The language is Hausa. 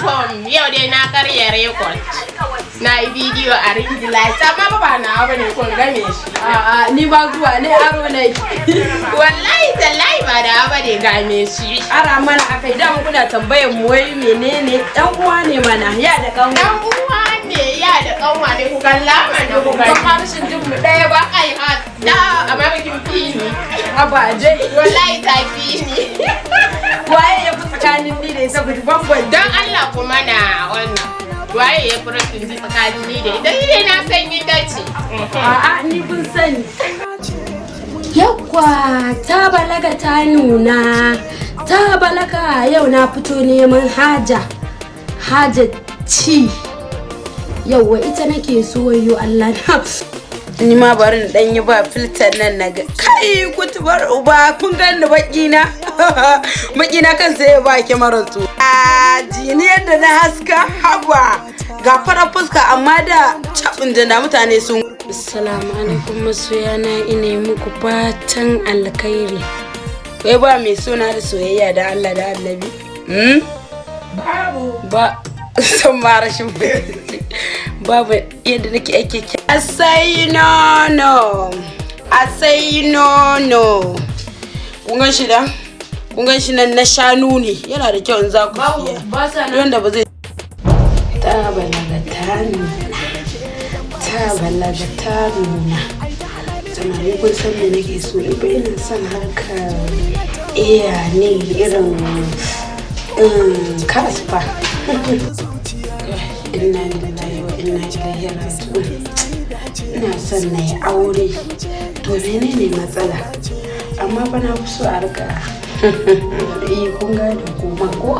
alaikum. Yau dai na karya record. Na yi bidiyo a ring light amma ba na abu ne kun game shi. A'a ni ba zuwa ne aro ne. Wallahi tallahi ba da abu ne game shi. Ara mana akai da mu kuna tambayar mu wai menene dan uwa ne mana ya da kanwa. Dan uwa ne ya da kanwa ne ku kalla mana ku ga. Ba harshen jin mu daya ba. Ai ha da amma bikin fini. Haba dai. Wallahi ta fini. Waye ya fi tsakanin ni da ita gudu bambam. Dan Allah kuma na wannan. Waye ya fara tunji tsakanin ni da ita ne na san ita ce. A'a ni kun sani. Yakwa ta balaga ta nuna. Ta balaga yau na fito neman haja. Haja ci. Yauwa ita nake so wayo Allah na. Ni ma bari na dan yi ba filter nan naga. Kai kutubar uba kun ganni baki na. Baki na kansa ya ba kyamarar su. Jini yadda na haska haba. Ga fara fuska amma da cabin da mutane sun. Assalamu alaikum masoyana ina muku fatan alkhairi. Wai ba mai suna da soyayya da Allah da Annabi? Babu. Ba san ma rashin babu yadda nake ake I say no. Kun gan shi da? Kun gan shi nan na shanu ne. Yana da kyau in za ku siya. Wanda ba zai ta balaga ta nuna. Samari kun san me nake so in bai ina son harkar ne irin kasfa. Inna lillahi wa inna ilaihi raji'un. Ina son na yi aure. To menene matsala? Amma fa na fi so a rika kun gane kuma ko